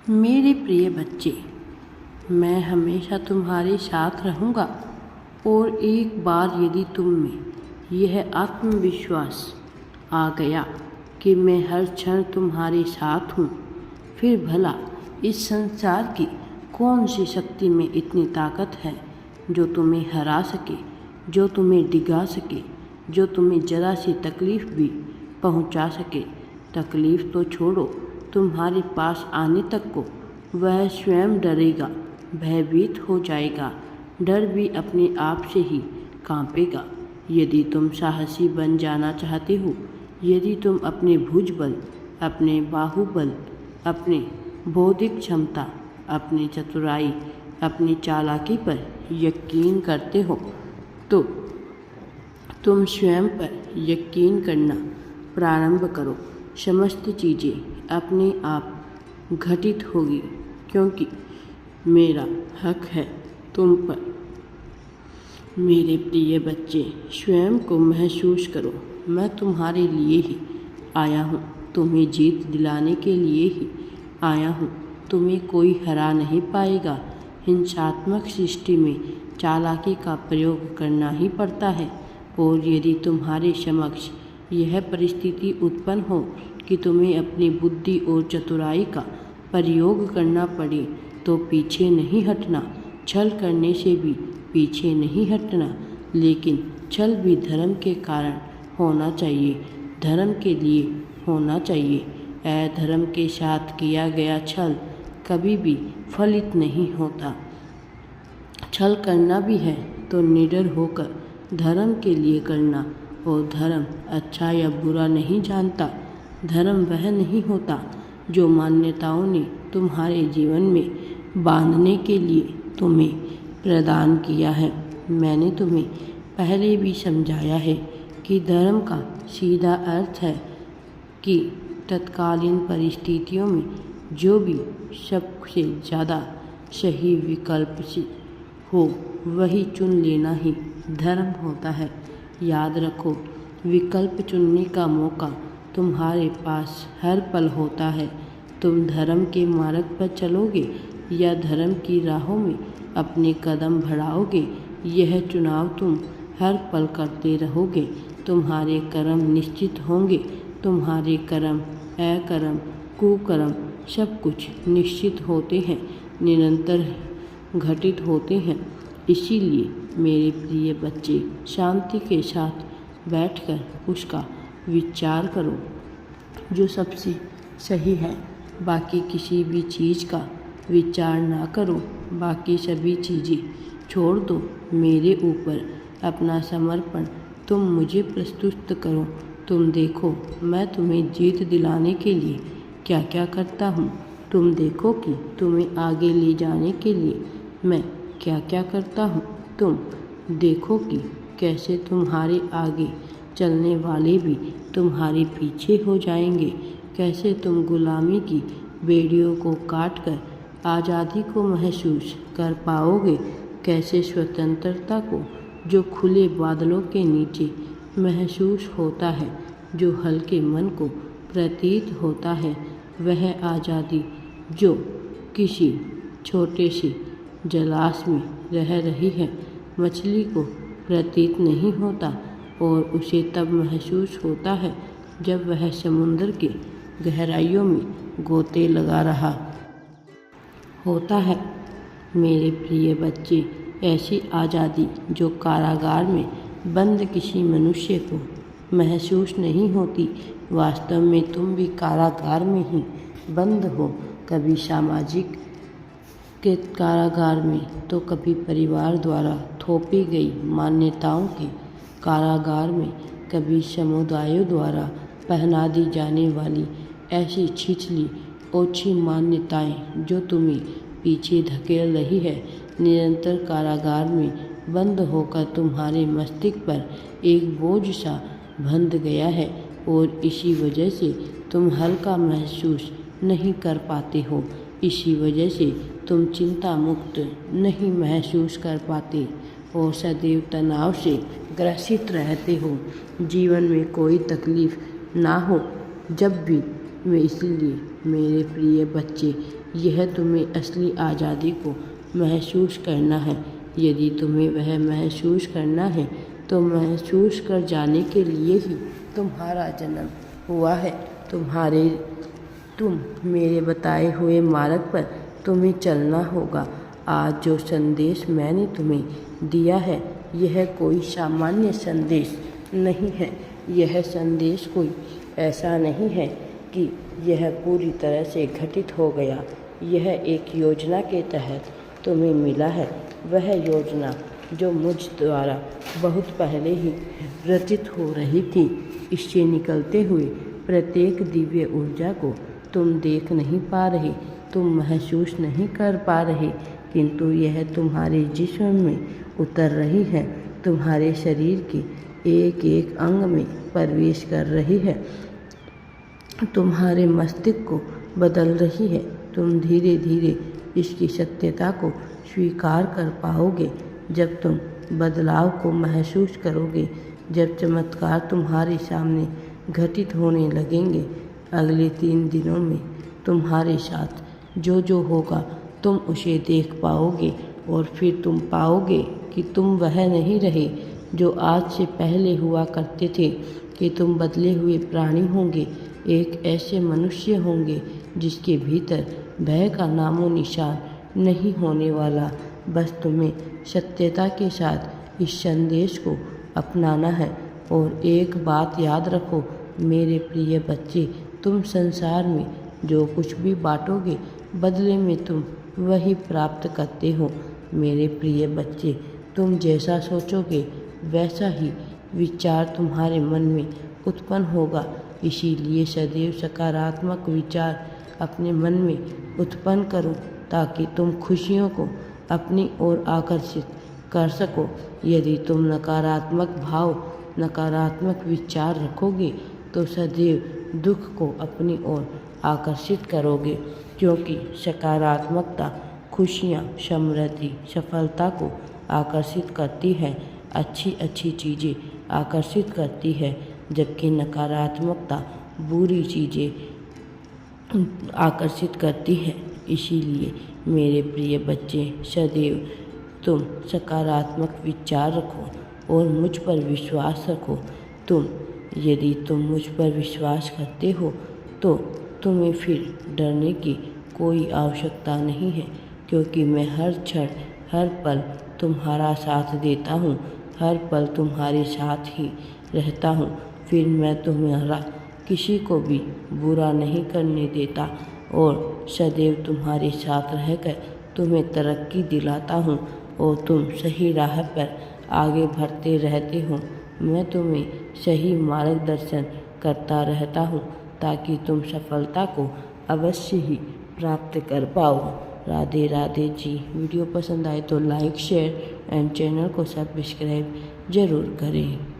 मेरे प्रिय बच्चे, मैं हमेशा तुम्हारे साथ रहूँगा और एक बार यदि तुम में यह आत्मविश्वास आ गया कि मैं हर क्षण तुम्हारे साथ हूँ, फिर भला इस संसार की कौन सी शक्ति में इतनी ताकत है जो तुम्हें हरा सके, जो तुम्हें डिगा सके, जो तुम्हें जरा सी तकलीफ़ भी पहुँचा सके। तकलीफ़ तो छोड़ो, तुम्हारे पास आने तक को वह स्वयं डरेगा, भयभीत हो जाएगा, डर भी अपने आप से ही कांपेगा। यदि तुम साहसी बन जाना चाहते हो, यदि तुम अपने भुजबल, अपने बाहुबल, अपने बौद्धिक क्षमता, अपनी चतुराई, अपनी चालाकी पर यकीन करते हो, तो तुम स्वयं पर यकीन करना प्रारंभ करो। समस्त चीज़ें अपने आप घटित होगी, क्योंकि मेरा हक है तुम पर। मेरे प्रिय बच्चे, स्वयं को महसूस करो, मैं तुम्हारे लिए ही आया हूँ, तुम्हें जीत दिलाने के लिए ही आया हूँ। तुम्हें कोई हरा नहीं पाएगा। हिंसात्मक सृष्टि में चालाकी का प्रयोग करना ही पड़ता है, और यदि तुम्हारे समक्ष यह परिस्थिति उत्पन्न हो कि तुम्हें अपनी बुद्धि और चतुराई का प्रयोग करना पड़े, तो पीछे नहीं हटना। छल करने से भी पीछे नहीं हटना, लेकिन छल भी धर्म के कारण होना चाहिए, धर्म के लिए होना चाहिए। अधर्म के साथ किया गया छल कभी भी फलित नहीं होता। छल करना भी है तो निडर होकर धर्म के लिए करना, और धर्म अच्छा या बुरा नहीं जानता। धर्म वह नहीं होता जो मान्यताओं ने तुम्हारे जीवन में बांधने के लिए तुम्हें प्रदान किया है। मैंने तुम्हें पहले भी समझाया है कि धर्म का सीधा अर्थ है कि तत्कालीन परिस्थितियों में जो भी सबसे ज़्यादा सही विकल्प हो वही चुन लेना ही धर्म होता है। याद रखो, विकल्प चुनने का मौका तुम्हारे पास हर पल होता है। तुम धर्म के मार्ग पर चलोगे या धर्म की राहों में अपने कदम बढ़ाओगे, यह चुनाव तुम हर पल करते रहोगे। तुम्हारे कर्म निश्चित होंगे, तुम्हारे कर्म, अकर्म, कुकर्म सब कुछ निश्चित होते हैं, निरंतर घटित होते हैं। इसीलिए मेरे प्रिय बच्चे, शांति के साथ बैठकर उसका विचार करो जो सबसे सही है। बाकी किसी भी चीज़ का विचार ना करो, बाकी सभी चीज़ें छोड़ दो। मेरे ऊपर अपना समर्पण तुम मुझे प्रस्तुत करो। तुम देखो मैं तुम्हें जीत दिलाने के लिए क्या क्या करता हूँ। तुम देखो कि तुम्हें आगे ले जाने के लिए मैं क्या क्या करता हूँ। तुम देखो कि कैसे तुम्हारे आगे चलने वाले भी तुम्हारे पीछे हो जाएंगे, कैसे तुम गुलामी की बेड़ियों को काटकर आज़ादी को महसूस कर पाओगे, कैसे स्वतंत्रता को जो खुले बादलों के नीचे महसूस होता है, जो हल्के मन को प्रतीत होता है, वह आज़ादी जो किसी छोटे से जलाश में रह रही है मछली को प्रतीत नहीं होता, और उसे तब महसूस होता है जब वह समुद्र के गहराइयों में गोते लगा रहा होता है। मेरे प्रिय बच्चे, ऐसी आज़ादी जो कारागार में बंद किसी मनुष्य को महसूस नहीं होती, वास्तव में तुम भी कारागार में ही बंद हो। कभी सामाजिक के कारागार में, तो कभी परिवार द्वारा थोपी गई मान्यताओं के कारागार में, कभी समुदायों द्वारा पहना दी जाने वाली ऐसी छिछली ओछी मान्यताएं जो तुम्हें पीछे धकेल रही है। निरंतर कारागार में बंद होकर तुम्हारे मस्तिष्क पर एक बोझ सा बंध गया है, और इसी वजह से तुम हल्का महसूस नहीं कर पाते हो। इसी वजह से तुम चिंता मुक्त नहीं महसूस कर पाते और सदैव तनाव से ग्रसित रहते हो। जीवन में कोई तकलीफ ना हो, जब भी वे इसलिए मेरे प्रिय बच्चे, यह तुम्हें असली आज़ादी को महसूस करना है। यदि तुम्हें वह महसूस करना है तो महसूस कर जाने के लिए ही तुम्हारा जन्म हुआ है। तुम मेरे बताए हुए मार्ग पर तुम्हें चलना होगा। आज जो संदेश मैंने तुम्हें दिया है यह कोई सामान्य संदेश नहीं है। यह संदेश कोई ऐसा नहीं है कि यह पूरी तरह से घटित हो गया। यह एक योजना के तहत तुम्हें मिला है, वह योजना जो मुझ द्वारा बहुत पहले ही रचित हो रही थी। इससे निकलते हुए प्रत्येक दिव्य ऊर्जा को तुम देख नहीं पा रहे, तुम महसूस नहीं कर पा रहे, किंतु यह तुम्हारे जिस्म में उतर रही है, तुम्हारे शरीर के एक एक अंग में प्रवेश कर रही है, तुम्हारे मस्तिष्क को बदल रही है। तुम धीरे धीरे इसकी सत्यता को स्वीकार कर पाओगे जब तुम बदलाव को महसूस करोगे, जब चमत्कार तुम्हारे सामने घटित होने लगेंगे। अगले 3 दिनों में तुम्हारे साथ जो जो होगा तुम उसे देख पाओगे और फिर तुम पाओगे कि तुम वह नहीं रहे जो आज से पहले हुआ करते थे, कि तुम बदले हुए प्राणी होंगे, एक ऐसे मनुष्य होंगे जिसके भीतर भय का नामो निशान नहीं होने वाला। बस तुम्हें सत्यता के साथ इस संदेश को अपनाना है। और एक बात याद रखो मेरे प्रिय बच्चे, तुम संसार में जो कुछ भी बांटोगे बदले में तुम वही प्राप्त करते हो। मेरे प्रिय बच्चे, तुम जैसा सोचोगे वैसा ही विचार तुम्हारे मन में उत्पन्न होगा। इसीलिए सदैव सकारात्मक विचार अपने मन में उत्पन्न करो ताकि तुम खुशियों को अपनी ओर आकर्षित कर सको। यदि तुम नकारात्मक भाव, नकारात्मक विचार रखोगे तो सदैव दुख को अपनी ओर आकर्षित करोगे, क्योंकि सकारात्मकता खुशियाँ, समृद्धि, सफलता को आकर्षित करती है, अच्छी अच्छी चीज़ें आकर्षित करती है, जबकि नकारात्मकता बुरी चीज़ें आकर्षित करती है। इसीलिए मेरे प्रिय बच्चे, सदैव तुम सकारात्मक विचार रखो और मुझ पर विश्वास रखो। यदि तुम मुझ पर विश्वास करते हो तो तुम्हें फिर डरने की कोई आवश्यकता नहीं है, क्योंकि मैं हर क्षण, हर पल तुम्हारा साथ देता हूँ, हर पल तुम्हारे साथ ही रहता हूँ। फिर मैं तुम्हारा किसी को भी बुरा नहीं करने देता और सदैव तुम्हारे साथ रहकर तुम्हें तरक्की दिलाता हूँ और तुम सही राह पर आगे बढ़ते रहते हो। मैं तुम्हें सही मार्गदर्शन करता रहता हूँ ताकि तुम सफलता को अवश्य ही प्राप्त कर पाओ। राधे राधे जी। वीडियो पसंद आए तो लाइक, शेयर एंड चैनल को सब्सक्राइब ज़रूर करें।